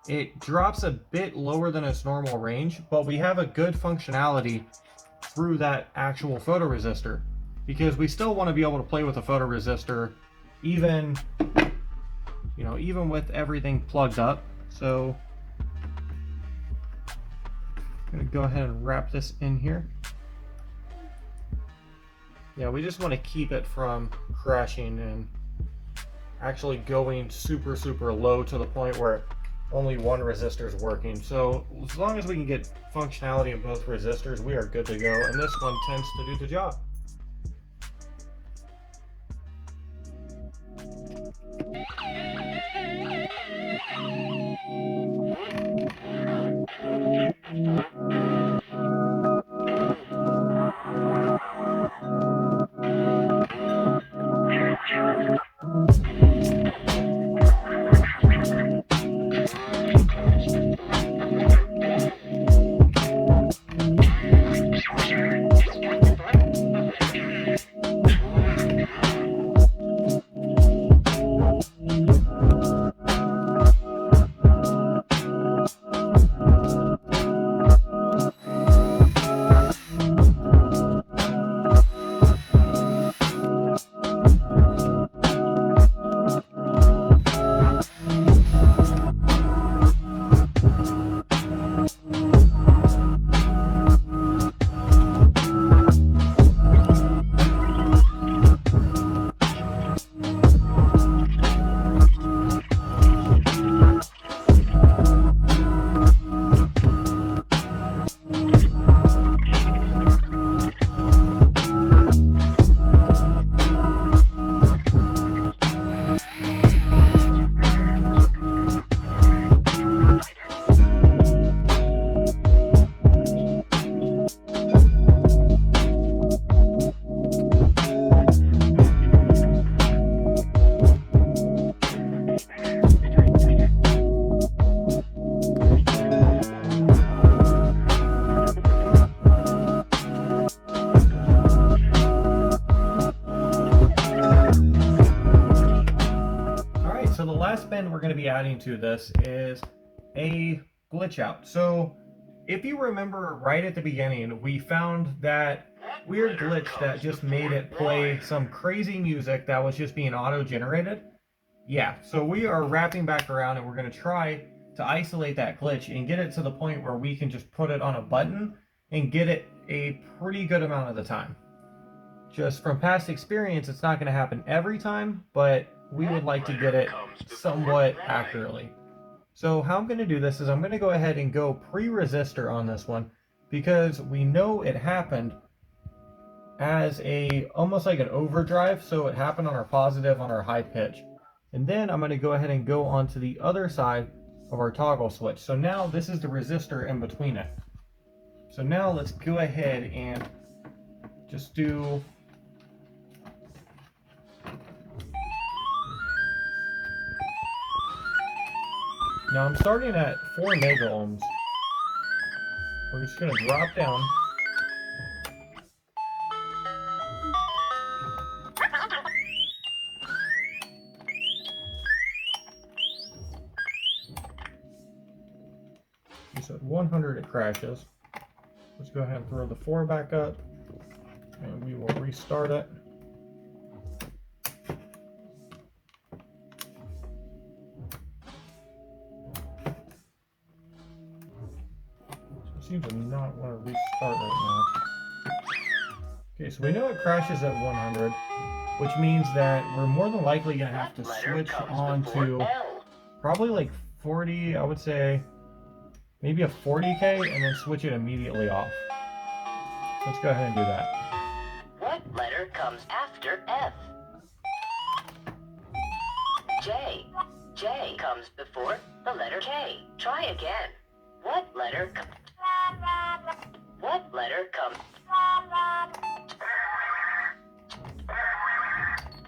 A: it drops a bit lower than its normal range, but we have a good functionality through that actual photoresistor, because we still want to be able to play with a photoresistor even, you know, even with everything plugged up. So I'm going to go ahead and wrap this in here. Yeah, we just want to keep it from crashing and actually going super, super low to the point where only one resistor is working. So as long as we can get functionality in both resistors, we are good to go. And this one tends to do the job. We're going to be adding to this is a glitch out. So if you remember right at the beginning, we found that weird glitch that just made it play some crazy music that was just being auto-generated. Yeah, so we are wrapping back around and we're going to try to isolate that glitch and get it to the point where we can just put it on a button and get it a pretty good amount of the time. Just from past experience, it's not going to happen every time, but we would like to get it somewhat accurately. So how I'm going to do this is I'm going to go ahead and go pre-resistor on this one, because we know it happened as almost like an overdrive, so it happened on our positive on our high pitch. And then I'm going to go ahead and go onto the other side of our toggle switch. So now this is the resistor in between it. So now let's go ahead and just do now I'm starting at 4 mega ohms. We're just going to drop down. So at 100 it crashes. Let's go ahead and throw the 4 back up and we will restart it. Seems to not want to restart right now. Okay, so we know it crashes at 100, which means that we're more than likely going to have to switch on to probably like 40, I would say maybe a 40K, and then switch it immediately off. So let's go ahead and do that.
C: What letter comes after F? J. J comes before the letter K. Try again. What letter comes? What letter comes?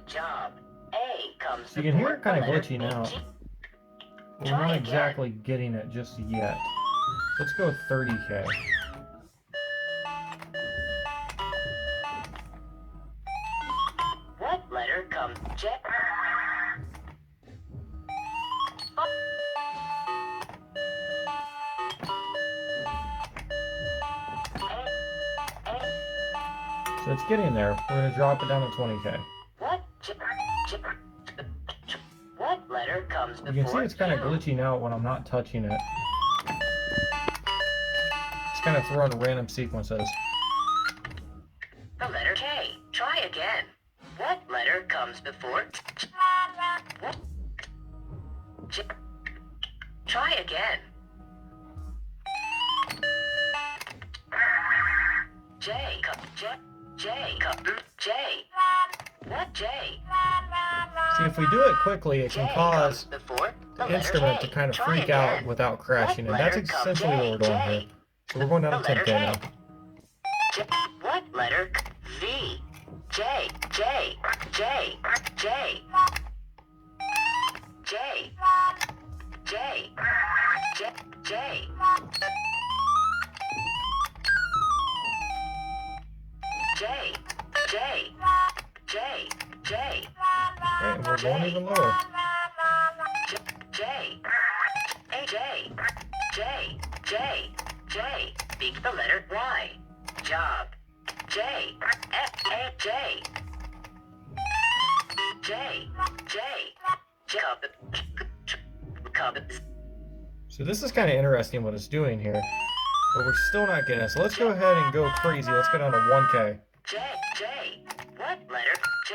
C: Job. A comes
A: So you can hear it kind of glitchy
C: B.
A: now. We're not exactly getting it just yet. Let's go with 30K.
C: What letter comes? J.
A: So it's getting there. We're going to drop it down to 20k.
C: What letter comes before
A: You can see it's kind of
C: Q?
A: glitching out when I'm not touching it. It's kind of throwing random sequences.
C: The letter K. Try again. What letter comes before what? Try again. J. What J?
A: See, if we do it quickly, it can
C: J
A: cause
C: comes before
A: the
C: letter
A: instrument
C: K.
A: to kind of
C: Try
A: freak
C: again.
A: out without crashing, and
C: What
A: that's
C: letter comes
A: essentially what we're doing
C: J?
A: here. So we're going down
C: The
A: to
C: letter
A: 10k
C: J.
A: now.
C: What letter? V. J. J. J. J. J. J. J. J. J. J. J. J.
A: Right, and we're going even lower.
C: J. J. J. J. J. J. Speak the letter Y. Job. J. A. J. J. J.
A: So this is kind of interesting what it's doing here, but we're still not getting it. So let's go ahead and go crazy. Let's go down to 1k.
C: J. J. What letter? J.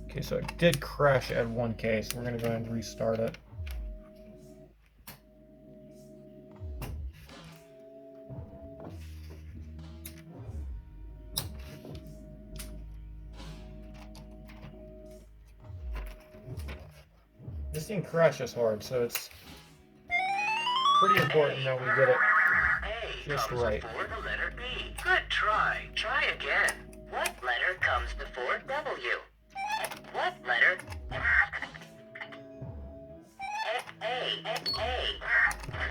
A: Okay, so it did crash at 1k, so we're going to go ahead and restart it. This thing crashes hard, so it's pretty important that we get it
C: A
A: just
C: comes
A: right.
C: before the letter B. Good try. Try again. What letter comes before W? What letter? A.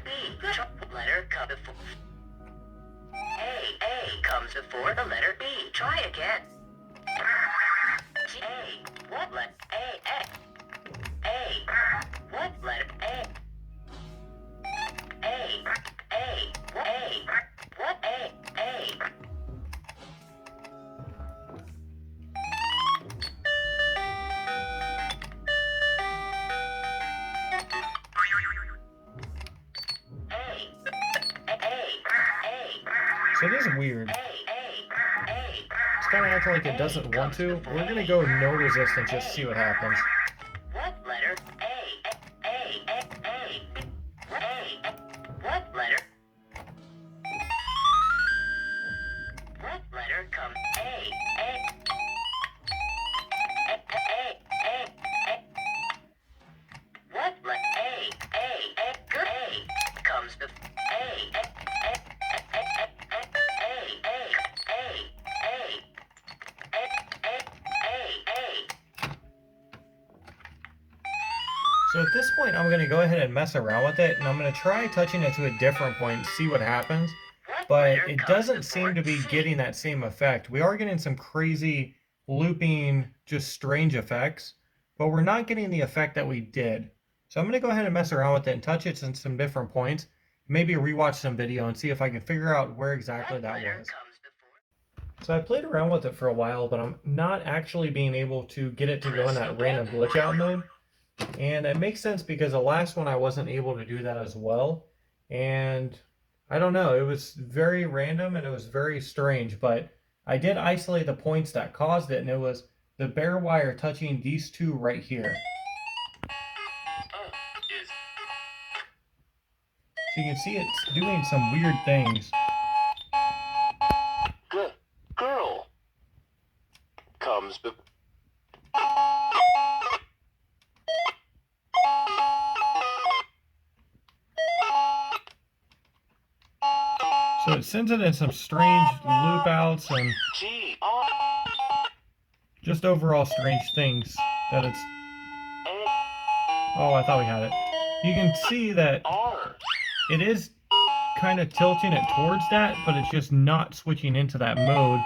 C: B. Good letter comes before. A comes before the letter B. Try again. A. What letter? A. What letter? A. What A?
A: So it is weird. It's kind of acting like it doesn't want to. We're going to go no resistance just to see what happens.
C: What letter? What letter? What letter comes What letter? Good. A comes before
A: So at this point, I'm going to go ahead and mess around with it, and I'm going to try touching it to a different point and see what happens. But it doesn't seem to be getting that same effect. We are getting some crazy looping, just strange effects, but we're not getting the effect that we did. So I'm going to go ahead and mess around with it and touch it in some different points. Maybe rewatch some video and see if I can figure out where exactly that was. So I played around with it for a while, but I'm not actually being able to get it to go in that random glitch out mode. And it makes sense because the last one I wasn't able to do that as well. And I don't know, it was very random and it was very strange, but I did isolate the points that caused it, and it was the bare wire touching these two right here. So you can see it's doing some weird things.
B: Girl comes before.
A: So it sends it in some strange loop outs and
B: G-R.
A: just overall strange things that it's... Oh, I thought we had it. You can see that
B: R.
A: it is kind of tilting it towards that, but it's just not switching into that mode.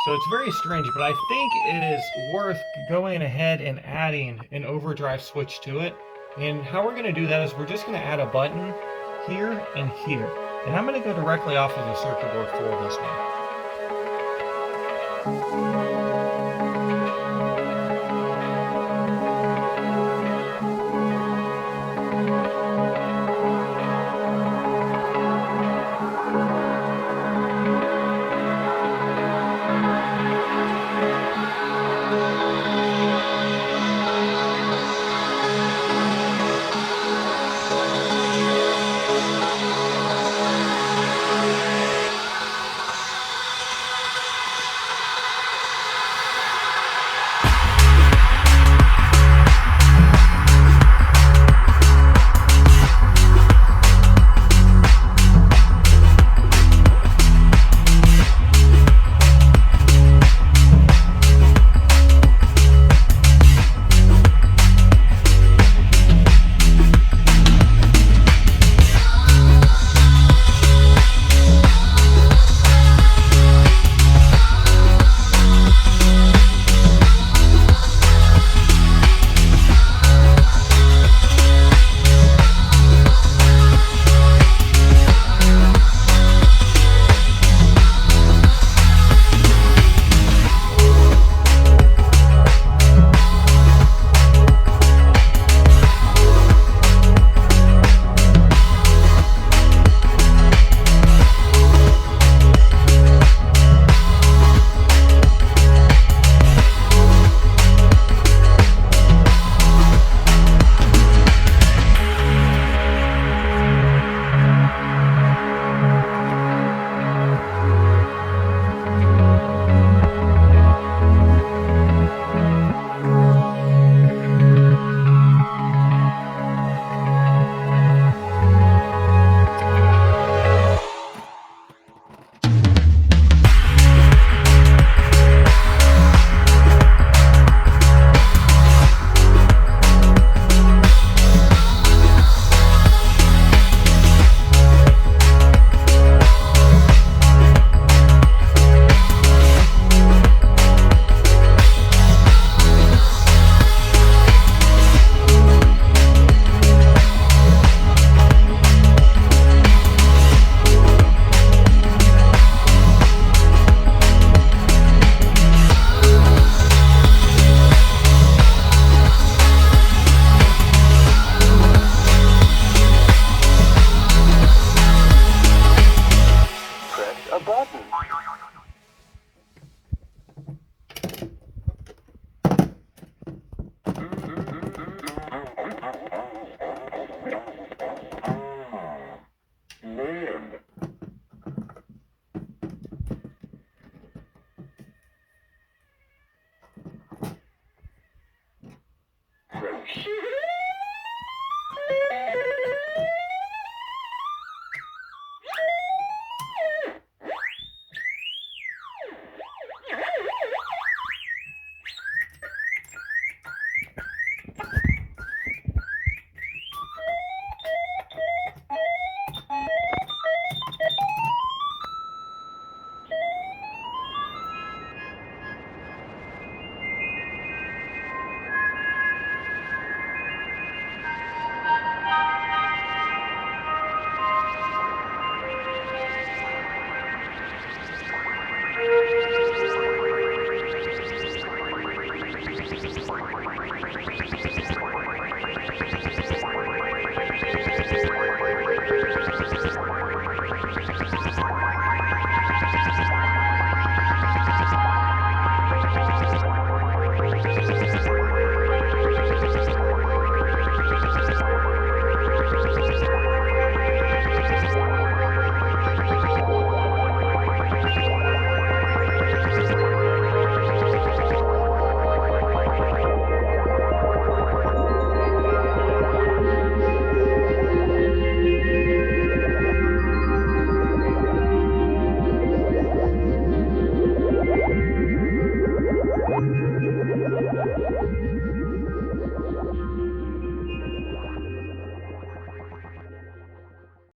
A: So it's very strange, but I think it is worth going ahead and adding an overdrive switch to it, And how we're going to do that is we're just going to add a button here and here. And I'm going to go directly off of the circuit board for this one.